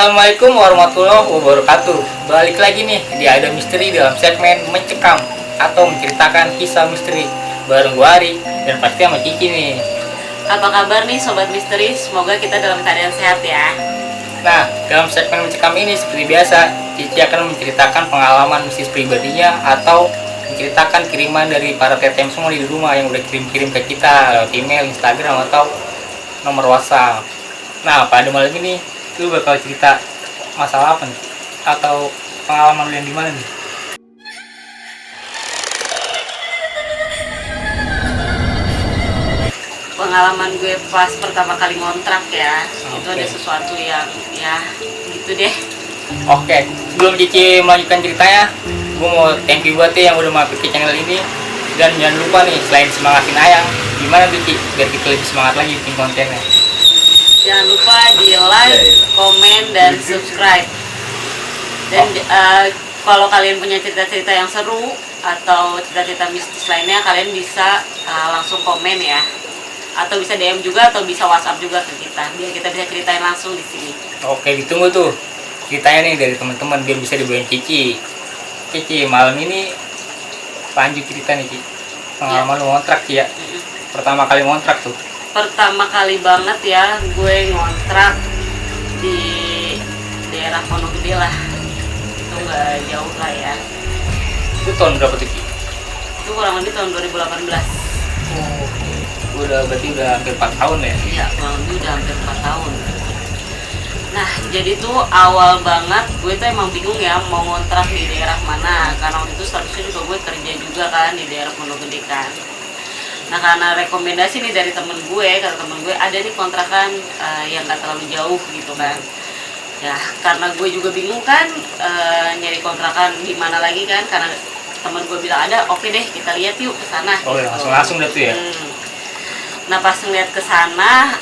Assalamualaikum warahmatullahi wabarakatuh. Balik lagi nih di Ada Misteri dalam segmen mencekam atau menceritakan kisah misteri bareng gua Ari dan pasti sama Cici nih. Apa kabar nih Sobat Misteri? Semoga kita dalam keadaan sehat ya. Nah, dalam segmen mencekam ini seperti biasa, Cici akan menceritakan pengalaman mistis pribadinya atau menceritakan kiriman dari para TTM semua di rumah yang udah kirim-kirim ke kita lewat email, Instagram atau nomor WhatsApp. Nah, pada malam ini lu bakal cerita masalah apa nih? Atau pengalaman lu yang di mana nih? Pengalaman gue pas pertama kali ngontrak ya, itu Oke. ada sesuatu yang ya gitu deh. Oke, sebelum Cici melanjutkan ceritanya, gue mau thank you buat yang udah mampir ke channel ini. Dan jangan lupa nih, selain semangatin Ayang, gimana tuh Ci? Biar kita lebih semangat lagi bikin kontennya. Jangan lupa di like, komen, dan subscribe. Dan kalau kalian punya cerita-cerita yang seru atau cerita-cerita mistis lainnya, kalian bisa langsung komen ya. Atau bisa DM juga atau bisa WhatsApp juga ke kita, biar kita bisa ceritain langsung di sini. Oke, ditunggu tuh ceritanya nih dari teman-teman biar bisa dibawain Cici. Cici, malam ini lanjut cerita nih Ci. Pengalaman lu ngontrak Ci ya. Pertama kali ngontrak tuh. Pertama kali banget ya gue ngontrak di daerah Pondok Gede lah, itu nggak jauh lah ya, Itu tahun berapa tuh Ci? itu kurang lebih tahun 2018. Berarti udah hampir 4 tahun ya. Iya, kurang lebih udah hampir 4 tahun. Nah, jadi tuh awal banget gue tuh emang bingung ya mau ngontrak di daerah mana, karena waktu itu statusnya juga gue kerja juga kan di daerah Pondok Gede kan. Nah, karena rekomendasi nih dari temen gue, kata temen gue ada nih kontrakan yang gak terlalu jauh gitu kan. Ya, karena gue juga bingung kan nyari kontrakan di mana lagi kan, karena temen gue bilang ada, oke deh kita lihat yuk ke sana. Oh ya, langsung dah tuh ya. Nah, pas ngeliat ke sana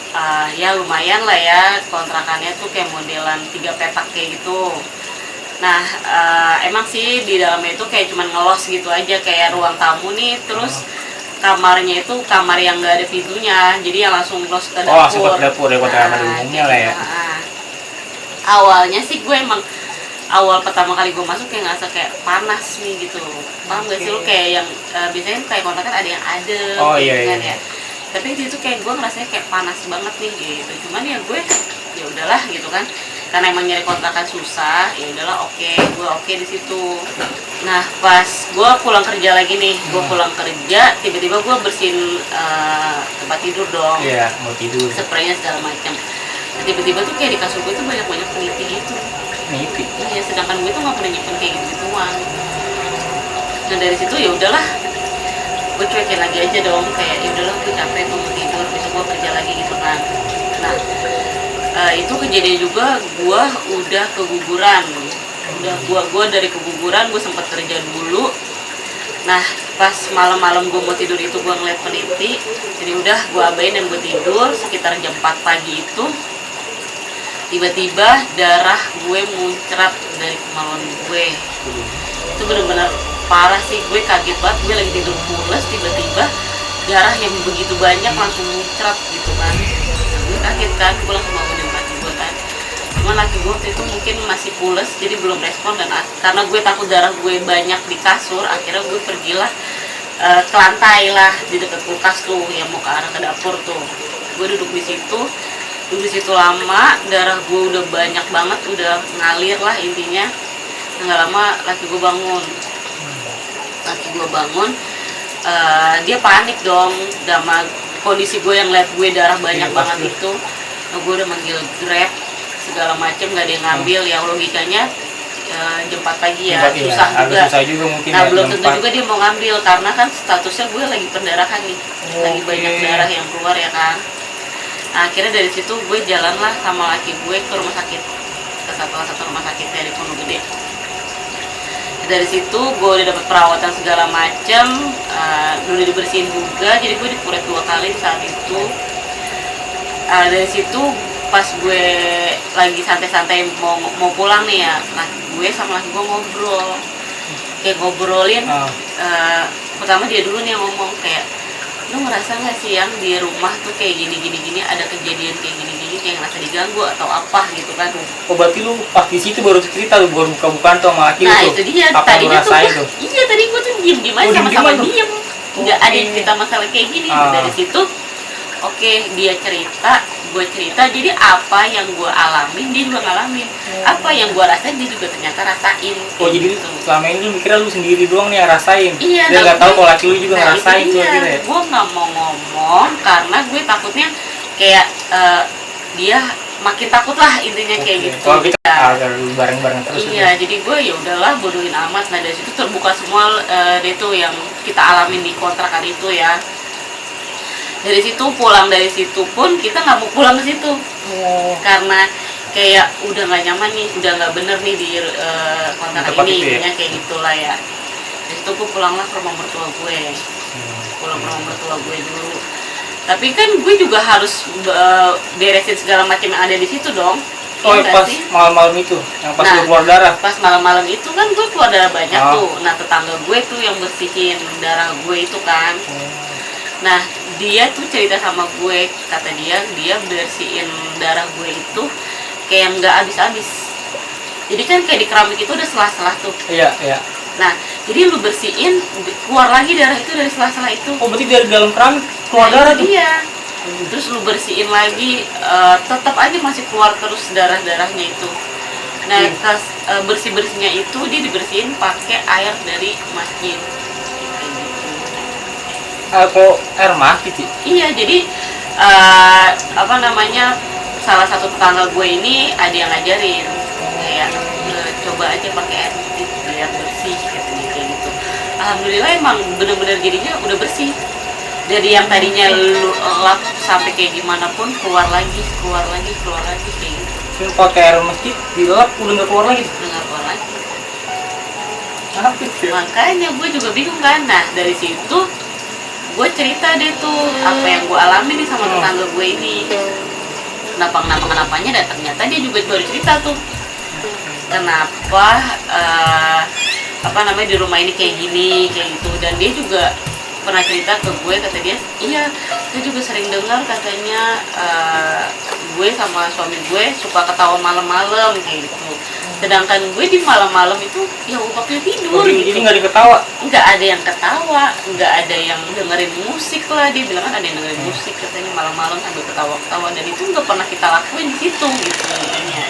ya lumayan lah ya, kontrakannya tuh kayak modelan 3 petak kayak gitu. Nah, emang sih di dalamnya itu kayak cuman ngelos gitu aja, kayak ruang tamu nih, terus kamarnya itu kamar yang nggak ada pintunya, jadi yang langsung ngelos ke dapur. Oh, langsung ke dapur ya, kamar umumnya lah ya. Awalnya sih gue emang awal pertama kali gue masuk kayak ngerasa kayak panas nih gitu, paham gak sih lu, kayak yang biasanya kayak kontrakan ada yang adem Oh, gitu iya, kan iya. ya. Tapi di situ kayak gue ngerasanya kayak panas banget nih gitu. Cuman ya gue ya udahlah gitu kan. Karena emang nyari kontrakan susah, ya udahlah gue oke di situ. Nah, pas gue pulang kerja lagi nih, gue pulang kerja tiba-tiba gue bersihin tempat tidur dong. Iya, mau tidur. Spraynya segala macam. Nah, tiba-tiba tuh kayak di kasur gue tuh banyak-banyak peniti gitu. Mimpi. Iya, sedangkan gue tuh nggak pernah nyimpen kayak gitu-gituan. Nah, dari situ ya udahlah, gue cuekin lagi aja dong, kayak ya udahlah gue capek tuh mau tidur, besok gue kerja lagi gitu kan. Nah, itu kejadian juga gue udah keguguran, gue dari keguguran gue sempat kerja dulu. Nah, pas malam-malam gue mau tidur itu gue ngeliat peniti, jadi udah gue abain dan gue tidur. Sekitar jam 4 pagi itu tiba-tiba darah gue muncrat dari kemaluan gue. Itu bener-bener parah sih, gue kaget banget, gue lagi tidur pules tiba-tiba darah yang begitu banyak langsung muncrat gitu kan. Gue kaget kan, gue langsung bangunin laki gue kan. Cuman laki gue waktu itu mungkin masih pules jadi belum respon, dan karena gue takut darah gue banyak di kasur, akhirnya gue pergilah ke lantai lah di dekat kulkas tuh yang mau ke arah ke dapur tuh. Gue duduk di situ lama, darah gue udah banyak banget, udah ngalir lah intinya. Nggak lama laki gue bangun, dia panik dong sama kondisi gue yang lihat gue darah banyak banget itu. Nah, gue udah manggil Grab segala macem, nggak ada yang ngambil. Ya logikanya jam 4 pagi ya, susah juga. Susah juga mungkin. Nah, ya, belum tentu juga dia mau ngambil karena kan statusnya gue lagi pendarahan nih, lagi banyak darah yang keluar ya kan. Nah, akhirnya dari situ gue jalanlah sama laki gue ke rumah sakit, ke salah satu rumah sakit dari Pondok Gede. Dari situ gue udah dapet perawatan segala macem, udah dibersihin juga, jadi gue dikuret 2 kali saat itu. Dari situ pas gue lagi santai-santai mau pulang nih ya, gue sama laki gue ngobrol, kayak ngobrolin. Pertama dia dulu nih yang ngomong kayak, lu ngerasa nggak sih yang di rumah tuh kayak gini ada kejadian kayak gini kayak ngerasa diganggu atau apa gitu kan. Oh berarti lu pas di situ baru cerita lu, baru buka-bukaan tuh sama laki lu Nah tuh. itu dia, Apa yang lu tadinya tuh rasain tuh? iya tadi gue tuh diem-diem aja, Oh, sama-sama diem-dieman tuh? diem, nggak ada yang Oke. cerita masalah kayak gini. Ah. Dari situ oke, dia cerita, gue cerita, jadi apa yang gue alamin dia juga ngalamin, apa yang gue rasain dia juga ternyata rasain. Oh jadi gitu. selama ini lu mikirnya lu sendiri doang nih yang rasain. Iya, Dia nggak tahu gue- kalau laki lu juga ngerasain tuh akhirnya ya. Gue nggak mau ngomong karena gue takutnya kayak dia makin takut lah intinya kayak Oke. gitu. Kalau kita Ya. lu bareng-bareng terus. Iya, jadi gue ya udahlah bodohin amat. Nah dari situ terbuka semua itu yang kita alamin di kontrakan itu ya. Dari situ pulang dari situ pun kita nggak mau pulang ke situ Oh. karena kayak udah nggak nyaman nih, udah nggak bener nih di kontrakan Tempat ini, itu ya? intinya kayak gitulah ya. Dari situ gue pulanglah ke rumah mertua gue, pulang ke rumah mertua gue dulu. Tapi kan gue juga harus beresin segala macam yang ada di situ dong. Oh Iya nggak pas sih? malam-malam itu, yang pas Nah, lu keluar darah. Pas malam-malam itu kan gue keluar darah banyak Oh. tuh. Nah tetangga gue tuh yang bersihin darah gue itu kan. Nah dia tuh cerita sama gue, kata dia bersihin darah gue itu kayak nggak habis-habis. Jadi kan kayak di keramik itu ada selah-selah tuh. Iya, iya. Nah jadi lu bersihin, keluar lagi darah itu dari selah-selah itu. Oh berarti dari dalam keramik keluar Nah, darah itu tuh. dia. Terus lu bersihin lagi, tetap aja masih keluar terus darah-darahnya itu. Nah, bersih-bersihnya itu dia dibersihin pakai air dari masjid. Kayak gitu. Kok air mati sih? Iya, jadi apa namanya, salah satu tetangga gue ini ada yang ngajarin kayak coba aja pakai air putih biar bersih katanya kayak gitu. Alhamdulillah emang bener-bener jadinya udah bersih. Dari yang tadinya lu lap sampai kayak gimana pun keluar lagi kayak gitu. Lu pakai air masjid dilap udah nggak keluar lagi. Udah nggak keluar lagi. Apa sih? Makanya gue juga bingung kan. Nah dari situ gue cerita deh tuh apa yang gue alami nih sama tetangga gue ini. Kenapanya dan ternyata dia juga baru cerita tuh kenapa apa namanya di rumah ini kayak gini kayak gitu. Dan dia juga pernah cerita ke gue, kata dia, iya saya juga sering dengar katanya gue sama suami gue suka ketawa malam-malam kayak gitu. Sedangkan gue di malam-malam itu ya waktu tidur Jadi gitu. nggak diketawa. Nggak ada yang ketawa, nggak ada yang dengerin musik lah. Dia bilang kan ada yang dengerin musik katanya malam-malam sambil ketawa-ketawa, dan itu nggak pernah kita lakuin di situ gitu katanya.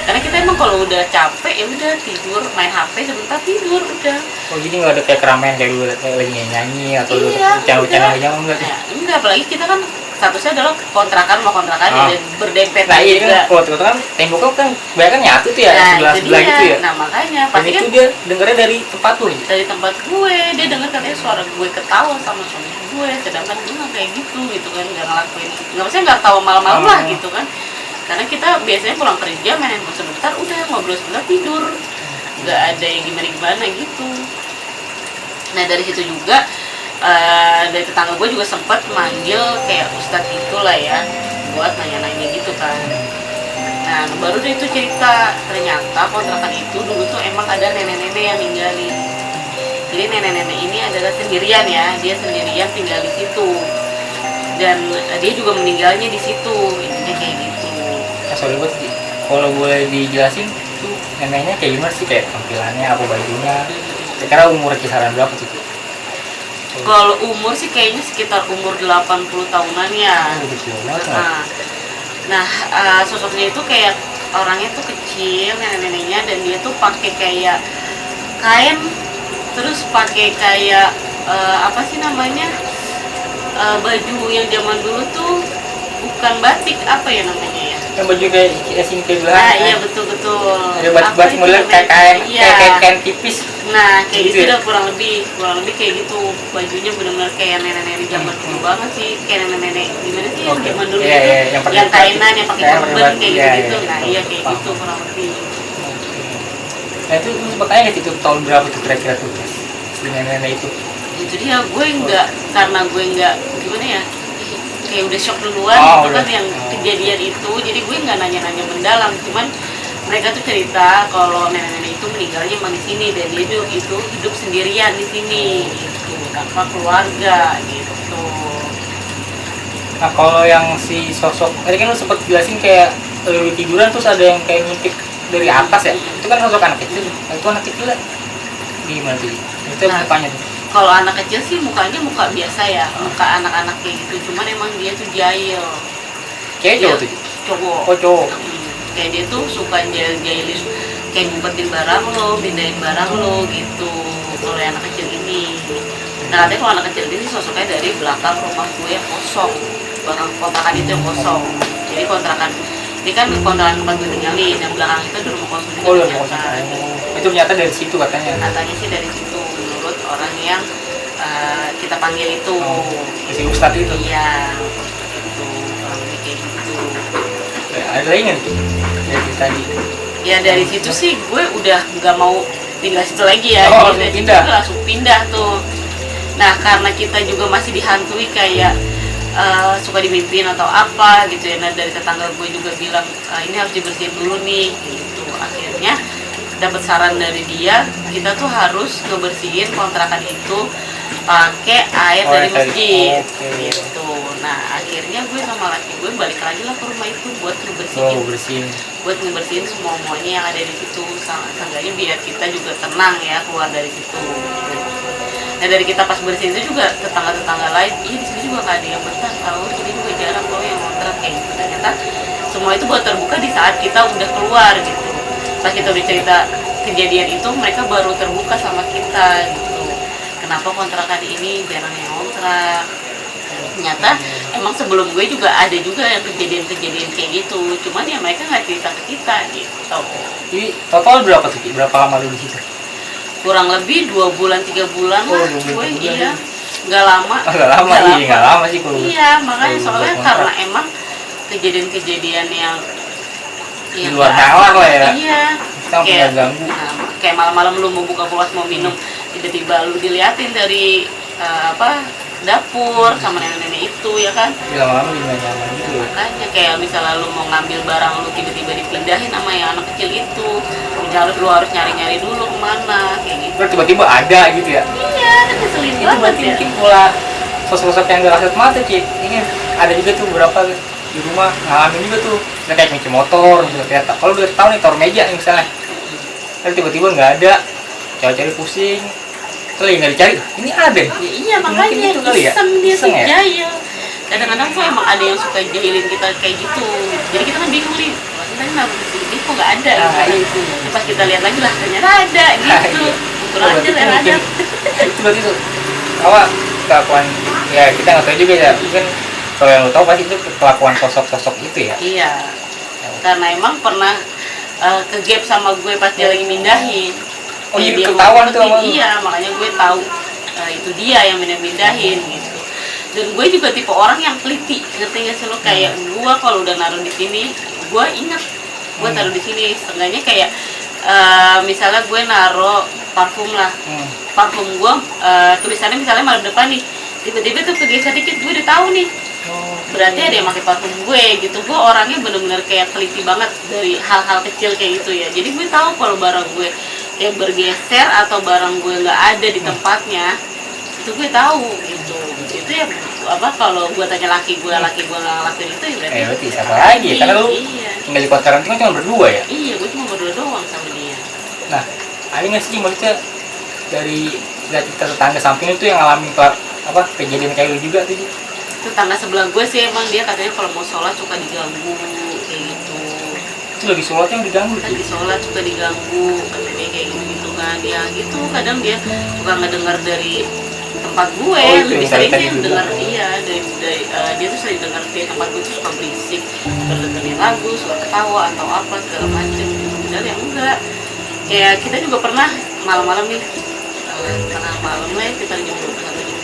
Karena kita emang kalau udah capek ya udah tidur, main HP sebentar tidur udah. Oh jadi nggak ada kayak keramaian kayak lu lagi nyanyi atau lu Iya, channel-channel udah. aja enggak tuh? Ya, enggak, apalagi kita kan statusnya adalah kontrakan dan berdempet Nah iya juga. kan kalau itu kan temboknya kan banyak kan nyatu tuh ya, Nah, sebelah itu sebelah dia. gitu ya. Nah makanya Dan pasti itu kan dia dengarnya dari tempat tuh. dari tempat gue, dia dengar katanya suara gue ketawa sama suami gue, sedangkan gue nggak kayak gitu kan, nggak ngelakuin, nggak maksudnya nggak ketawa malam-malam lah gitu kan. Karena kita biasanya pulang kerja main handphone sebentar, udah ngobrol sebentar tidur, nggak ada yang gimana-gimana gitu. Nah dari situ juga dari tetangga gue juga sempat manggil kayak ustadz gitulah ya, buat nanya-nanya gitu kan. Nah baru dia itu cerita ternyata kontrakan itu dulu tuh emang ada nenek-nenek yang ninggalin. Jadi nenek-nenek ini adalah sendirian ya, dia sendirian tinggal di situ, dan dia juga meninggalnya di situ, intinya kayak gitu. Sorry buat kalau boleh dijelasin tuh neneknya kayak gimana sih, kayak tampilannya, apa bajunya, kira umur kisaran berapa tuh? Kalau umur sih kayaknya sekitar umur 80 tahunan ya. Udah tua banget kan? Nah, sosoknya itu kayak orangnya tuh kecil, nenek-neneknya, dan dia tuh pakai kayak kain, terus pakai kayak apa sih namanya, baju yang zaman dulu tuh bukan batik, apa ya namanya ya? Yang baju kayak sini kayak belakang. Nah iya betul. Ada batik model kayak kain tipis. Nah kayak gitu Gitu ya? udah kurang lebih kayak gitu. Bajunya benar-benar kayak nenek-nenek zaman dulu banget sih, kayak nenek-nenek gimana sih yang zaman dulu Iya, gitu, iya, yang pakai yang kainan, yang pakai kain, korban pakai kayak batik. gitu-gitu. Iya, Nah iya. iya kayak Paham. gitu kurang lebih. Nah itu lu sempat tanya nggak sih tuh tahun berapa tuh kira-kira tuh si nenek itu? Itu dia, gue nggak, karena gue nggak gimana ya, kayak udah shock duluan Oh, gitu kan udah. yang kejadian itu, jadi gue nggak nanya-nanya mendalam, cuman mereka tuh cerita kalau nenek-nenek itu meninggalnya emang di sini, dan dia itu hidup sendirian di sini gitu, tanpa keluarga gitu. Nah kalau yang si sosok tadi kan lu sempet jelasin kayak lu tiduran terus ada yang kayak ngintip dari atas ya, itu kan sosok anak kecil. Nah, itu anak kecil gimana tuh? Itu Nah, mukanya tuh. kalau anak kecil sih mukanya muka biasa ya, muka anak-anak kayak gitu. Cuman emang dia tuh jahil. Cewek Dia cowok tuh? cowok. Oh cowok. Kayak dia tuh suka jahilin, kayak ngumpetin barang lo, pindahin barang lo gitu. Kalau yang anak kecil ini. Nah katanya kalau anak kecil ini sosoknya dari belakang rumah gue yang kosong. Belakang kontrakan itu yang kosong. Jadi kontrakan ini kan kontrakan tempat gue tinggalin, yang belakang itu ada rumah kosong juga Oh lu ternyata. itu ternyata dari situ katanya. Katanya sih dari situ menurut orang yang kita panggil itu. Si Ustadz itu. Iya, itu orangnya kayak gitu. Ada lagi nggak tuh dari tadi? Ya dari situ sih gue udah nggak mau tinggal situ lagi ya. Oh, Jadi dari situ pindah. gue langsung pindah tuh. Nah karena kita juga masih dihantui kayak suka dimimpiin atau apa gitu ya. Nah dari tetangga gue juga bilang ini harus dibersihin dulu nih gitu. Akhirnya dapat saran dari dia, kita tuh harus ngebersihin kontrakan itu pakai air dari masjid gitu. Nah akhirnya gue sama laki gue balik lagi lah ke rumah itu buat ngebersihin semua semuanya yang ada di situ. Seenggaknya biar kita juga tenang ya keluar dari situ. Nah dari kita pas bersihin itu juga tetangga-tetangga lain, iya di sini juga nggak ada yang betah, tahu sini juga jarang loh yang ngontrak kayak gitu. Ternyata semua itu baru terbuka di saat kita udah keluar gitu. Pas kita udah cerita kejadian itu, mereka baru terbuka sama kita gitu. Kenapa kontrakan ini jarang yang ngontrak? Ternyata emang sebelum gue juga ada juga yang kejadian-kejadian kayak gitu. Cuman ya mereka nggak cerita ke kita gitu. Jadi total berapa tuh? Berapa lama lu di situ? Kurang lebih 2 bulan 3 bulan lah gue. Iya, nggak lama. Nggak lama sih kalau. Iya, makanya soalnya karena emang kejadian-kejadian yang di luar nalar lah ya. Iya. Kayak ganggu. Kayak malam-malam lu mau buka puas mau minum, tiba-tiba lu diliatin dari dapur sama nenek-nenek itu ya kan. Lama-lama jadi nggak nyaman gitu ya. Makanya kayak misalnya lu mau ngambil barang lu tiba-tiba dipindahin sama yang anak kecil itu, lu harus nyari-nyari dulu kemana kayak gitu. Terus tiba-tiba ada gitu ya. Iya, kan ngeselin Itu banget berarti ya. mungkin pola sosok-sosok yang gak kasat mata Ci. Ini ada juga tuh beberapa di rumah ngalamin juga tuh. Misalnya kayak kunci motor, misalnya kereta. Kalau udah tahu nih taruh meja nih misalnya. Terus tiba-tiba nggak ada, cari-cari pusing. Terus lagi nggak dicari, ini ada. Ya, iya makanya itu kali ya. iseng dia tuh Ya? jahil. Kadang-kadang tuh emang ada yang suka jahilin kita kayak gitu. Jadi kita kan bingung nih, tadi kenapa di sini kok nggak ada gitu. Pas kita lihat lagi lah ternyata ada gitu. Kurang aja yang ada. Itu berarti tuh awal kelakuan ya kita nggak tahu juga ya. Mungkin kalau yang lo tahu pasti itu kelakuan sosok-sosok itu ya. Iya. Karena emang pernah ke gap sama gue pas dia lagi mindahin. Oh Kayak iya dia ketahuan tuh ngumpetin, sama lu. iya, makanya gue tahu itu dia yang mindahin gitu. Dan gue juga tipe orang yang teliti, ngerti gak sih lo? Kayak gue kalau udah naruh di sini, gue ingat gue taruh di sini. Setengahnya kayak misalnya gue naruh parfum lah, parfum gue tulisannya misalnya malam depan nih, tiba-tiba tuh kegeser dikit gue udah tahu nih. Berarti ada yang pakai parfum gue gitu. Gue orangnya bener-bener kayak teliti banget dari hal-hal kecil kayak gitu ya. Jadi gue tahu kalau barang gue kayak bergeser atau barang gue nggak ada di tempatnya, itu gue tahu gitu. Itu ya kalau gue tanya laki gue nggak ngelakuin itu ya Berarti siapa lagi ya? Karena lu tinggal di kota karantina cuma berdua ya. Iya, gue cuma berdua doang sama dia. Nah, ada nggak sih maksudnya dari kita tetangga samping itu yang ngalamin kejadian kayak lu juga tuh? Tetangga sebelah gue sih emang dia katanya kalau mau sholat suka diganggu kayak gitu. Itu lagi sholat yang diganggu tuh. Lagi sholat suka diganggu, katanya kayak gitu kan. Ya gitu, kadang dia suka ngedengar dari tempat gue, lebih seringnya dengar dia tuh sering dengar di tempat gue tuh suka berisik, dengerin lagu, suka ketawa atau apa segala macem. Padahal yang enggak. Kayak kita juga pernah malam-malam nih, tengah malam lah ya, kita jam 12 atau jam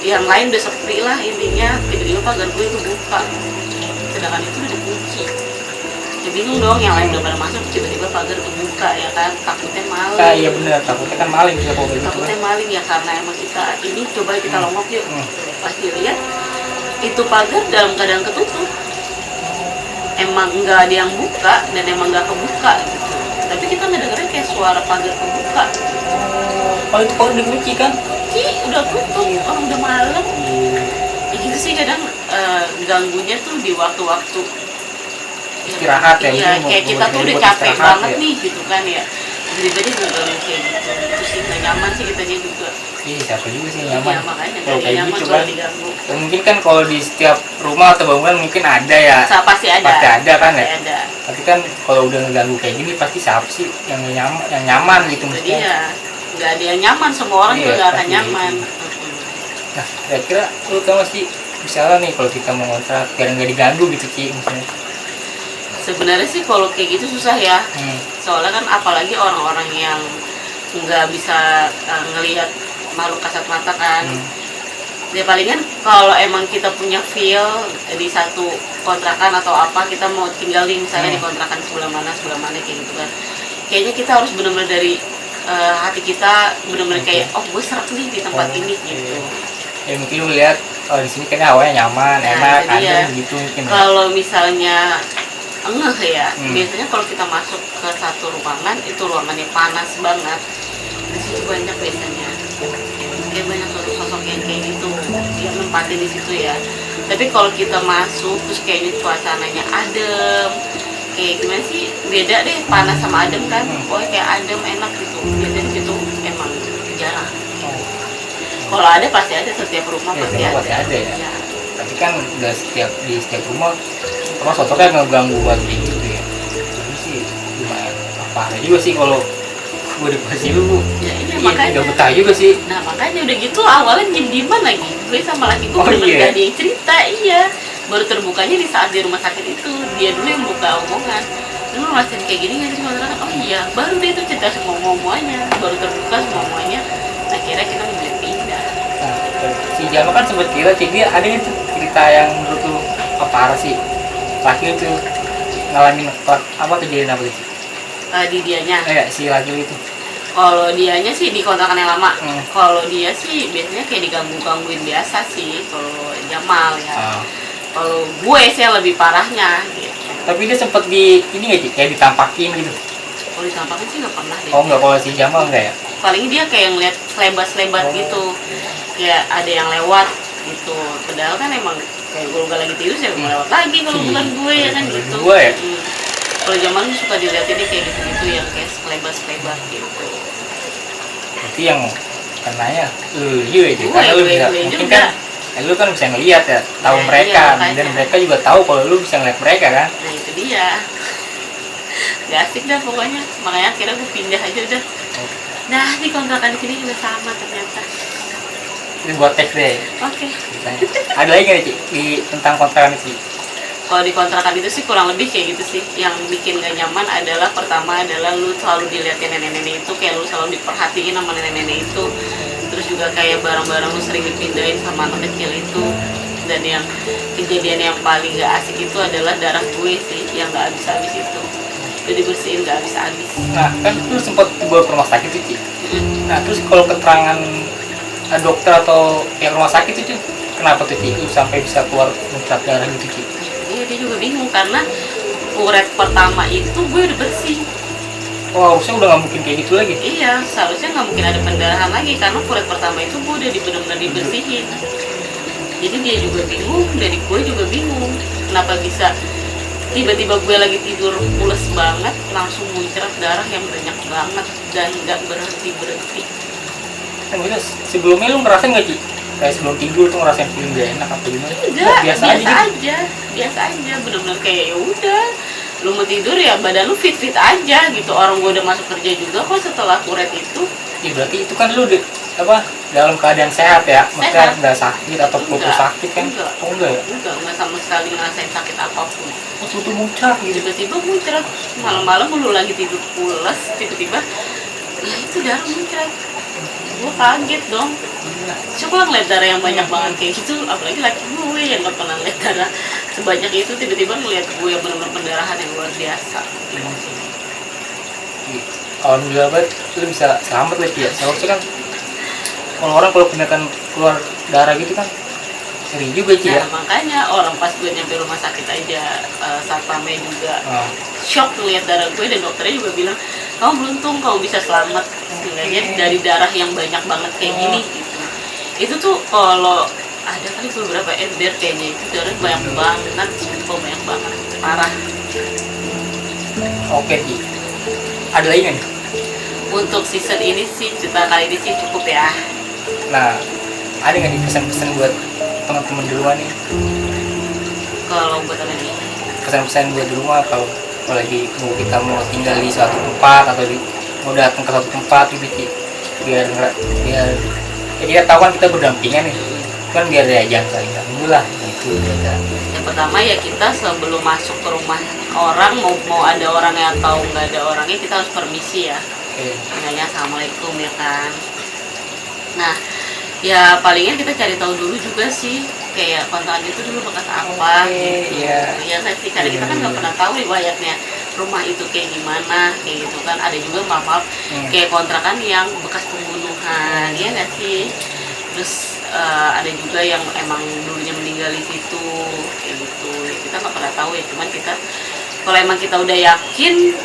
1, yang lain udah sepi lah intinya, tiba-tiba pagar gue itu buka, sedangkan itu udah dikunci. Ya bingung dong, yang lain udah pada masuk, tiba-tiba pagar kebuka ya kan, takutnya maling. Iya benar, takutnya kan maling bisa bawa gitu. Takutnya maling ya, karena emang kita ini coba kita longok yuk. Pas dilihat itu pagar dalam keadaan ketutup, emang nggak ada yang buka dan emang nggak kebuka gitu. Tapi kita ngedengerin kayak suara pagar kebuka. Kalau itu kalau dikunci kan? Udah tutup, orang udah malam. Ya gitu sih kadang ganggunya tuh di waktu-waktu Istirahat ya, iya, mungkin kayak kita tuh buat udah capek istirahat banget ya. nih gitu kan ya, tiba-tiba ngegangguin kayak gitu, itu sih nggak nyaman sih kitanya juga. Iya, siapa juga sih yang nyaman Iya makanya kalau nggak kayak nyaman gitu kalau kan. diganggu. Ya, mungkin kan kalau di setiap rumah atau bangunan mungkin ada ya, Pasti ada, pasti ada kan pasti ya. ada. Tapi kan kalau udah ngeganggu kayak gini pasti siapa sih yang nyaman gitu Itu maksudnya. dia, nggak ada yang nyaman, semua orang Iya, juga nggak akan pasti nyaman. gitu. Nah, kira-kira lu tau gak sih misalnya nih kalau kita mau ngontrak biar nggak diganggu gitu Ci misalnya. Sebenarnya sih kalau kayak gitu susah ya, Hmm. soalnya kan apalagi orang-orang yang nggak bisa ngelihat makhluk kasat mata kan. Ya palingan kalau emang kita punya feel di satu kontrakan atau apa, kita mau tinggalin misalnya di kontrakan sebelah mana kayak gitu kan, kayaknya kita harus benar-benar dari hati kita benar-benar kayak oh gue serak nih di tempat ini gitu. Ya mungkin lu lihat oh di sini kayaknya hawanya nyaman, Nah, enak, itu dia. adem gitu mungkin. Kalau misalnya ngeh ya, Hmm. biasanya kalau kita masuk ke satu ruangan itu ruangannya panas banget, di situ banyak biasanya kayak banyak sosok-sosok yang kayak gitu yang nempatin di situ ya. Tapi kalau kita masuk terus kayaknya suasananya adem, kayak gimana sih, beda deh panas sama adem kan, pokoknya kayak adem enak gitu, biasanya di situ emang jarang. Oh, Kalau ada pasti ada, setiap rumah iya, pasti semua ada. pasti ada ya. Ya. Tapi kan udah di setiap rumah terus sosoknya ngeganggu buat kayak gitu ya. Ini sih lumayan parah juga sih kalau gue dikasih lu. Ya, iya, Iya, makanya. nggak betah juga sih. Nah makanya udah gitu awalnya diem-dieman lagi, gue sama laki gue Oh, bener-bener iya? gak ada yang cerita. Iya, baru terbukanya di saat di rumah sakit itu, dia dulu yang buka omongan, lu ngerasain kayak gini gak sih kontrakan? Oh iya, baru dia tuh cerita semuanya, baru terbuka semuanya. Akhirnya kita memilih pindah. Nah, si Jama kan sempat kira sih dia ada itu cerita yang menurut lu parah sih. Laki itu ngalamin apa kejadian apa sih? Di dianya, Si laki itu. kalau dianya sih di kontrakan yang lama. Hmm. Kalau dia sih biasanya kayak diganggu-gangguin biasa sih, kalau Jamal ya. Ah. Kalau gue sih yang lebih parahnya gitu. Tapi dia sempet di ini nggak sih kayak ditampakin gitu. Kalau ditampakin sih nggak pernah deh. Oh enggak, kalau si Jamal enggak ya? Paling dia kayak ngeliat selebat-selebat gitu, kayak ada yang lewat gitu, padahal kan emang kayak gue lagi tidur saya mau lewat lagi kalau bukan gue ya kan gitu. Gue ya? Kalau zaman suka dilihatin kayak gitu-gitu yang kayak selebat-selebat gitu. Berarti yang kenanya lu juga aja, Gue, karena lu gue, bisa gue mungkin juga. kan lu kan bisa ngelihat ya, tahu Iya, mereka iya, makanya. dan mereka juga tahu kalau lu bisa ngeliat mereka kan. Nah itu dia, gak asik dah pokoknya, makanya akhirnya gue pindah aja udah. Nah di kontrakan di sini juga sama ternyata. Ini buat teks deh. Oke. Ada lagi nggak Ci di tentang kontrakan itu? Kalau di kontrakan itu sih kurang lebih kayak gitu sih. Yang bikin gak nyaman adalah pertama adalah lu selalu dilihatin nenek-nenek itu, kayak lu selalu diperhatiin sama nenek-nenek itu. Terus juga kayak barang-barang lu sering dipindahin sama anak kecil itu. Dan yang kejadian yang paling gak asik itu adalah darah gue sih, yang gak habis-habis itu. Udah dibersihin gak habis-habis. Nah kan lu sempat dibawa ke rumah sakit tuh Ci. Nah terus kalau keterangan dokter atau yang rumah sakit itu kenapa tuh Ci lu sampai bisa keluar muncrat darah gitu Ci? Dia juga bingung karena uret pertama itu gue udah bersih. Oh harusnya udah nggak mungkin kayak gitu lagi. Iya, seharusnya nggak mungkin ada pendarahan lagi karena uret pertama itu gue udah benar-benar dibersihin. Jadi dia juga bingung, dari gue juga bingung kenapa bisa tiba-tiba gue lagi tidur pules banget langsung muncrat darah yang banyak banget dan nggak berhenti. Kan gitu sebelumnya lu ngerasain nggak Ci? Kayak sebelum tidur tuh ngerasain feeling gak enak apa gimana? Enggak, Biasa aja gitu. bener-bener kayak ya udah, lu mau tidur ya badan lu fit aja gitu. Orang gue udah masuk kerja juga kok setelah kuret itu. Ya berarti itu kan lu dalam keadaan sehat ya, maksudnya nggak sakit atau fokus sakit kan? Oh enggak ya? Enggak sama sekali ngerasain sakit apapun. Oh tuh muncrat gitu. Tiba-tiba muncrat malam-malam lu lagi tidur pules, tiba-tiba ya itu darah muncrat. Gue kaget dong. Coba ngeliat darah yang banyak banget kayak gitu, apalagi laki gue yang gak pernah ngeliat darah sebanyak itu, tiba-tiba ngeliat gue yang benar-benar pendarahan yang luar biasa. Alhamdulillah banget, lu bisa selamat lagi ya. Seharusnya kan kalau kebanyakan keluar darah gitu kan sering juga Ci ya. Nah makanya orang pas gue nyampe rumah sakit aja, satpamnya juga shock ngeliat darah gue, dan dokternya juga bilang kamu beruntung kamu bisa selamat, setidaknya dari darah yang banyak banget kayak gini gitu. Itu tuh kalau ada kali beberapa ember kayaknya itu orang banyak banget, sumpah banyak banget, parah. Oke Ci, ada lagi nggak nih? Untuk season ini sih, cerita kali ini sih cukup ya. Nah, ada nggak nih pesan-pesan buat teman-teman di rumah nih? Kalau buat apa nih? Pesan-pesan buat di rumah kalau lagi kita mau tinggal di suatu tempat atau mau datang ke suatu tempat gitu Ci, biar biar ya kita tahu kan kita berdampingan nih, kan biar dia jangan saling ganggu lah gitu biasa. Yang pertama ya kita sebelum masuk ke rumah orang, mau ada orangnya atau nggak ada orangnya, kita harus permisi ya. Oke. Nanya assalamualaikum ya kan. Nah, ya palingnya kita cari tahu dulu juga sih, kayak kontrakan itu dulu bekas apa Oke, gitu. iya. Ya kan sih, karena kita kan nggak pernah tahu riwayatnya rumah itu kayak gimana, kayak gitu kan. Ada juga maaf kayak kontrakan yang bekas pembunuhan, ya nggak sih. Terus ada juga yang emang dulunya meninggal di situ, kayak gitu. Ya, kita nggak pernah tahu ya, cuman kita kalau emang kita udah yakin,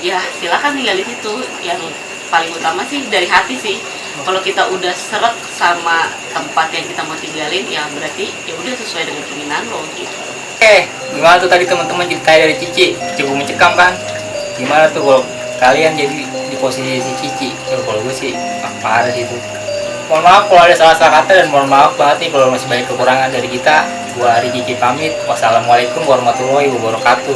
ya silakan tinggal di situ. Yang paling utama sih dari hati sih. Kalau kita udah seret sama tempat yang kita mau tinggalin, ya berarti ya udah sesuai dengan keinginan lo gitu. Oke, gimana tuh tadi teman-teman ceritanya dari Cici? Cukup mencekam kan? Gimana tuh kalau kalian jadi di posisi si Cici? Kalau gue sih parah sih itu. Mohon maaf kalau ada salah-salah kata dan mohon maaf banget nih kalau masih banyak kekurangan dari kita. Gua Ari Cici pamit. Wassalamualaikum warahmatullahi wabarakatuh.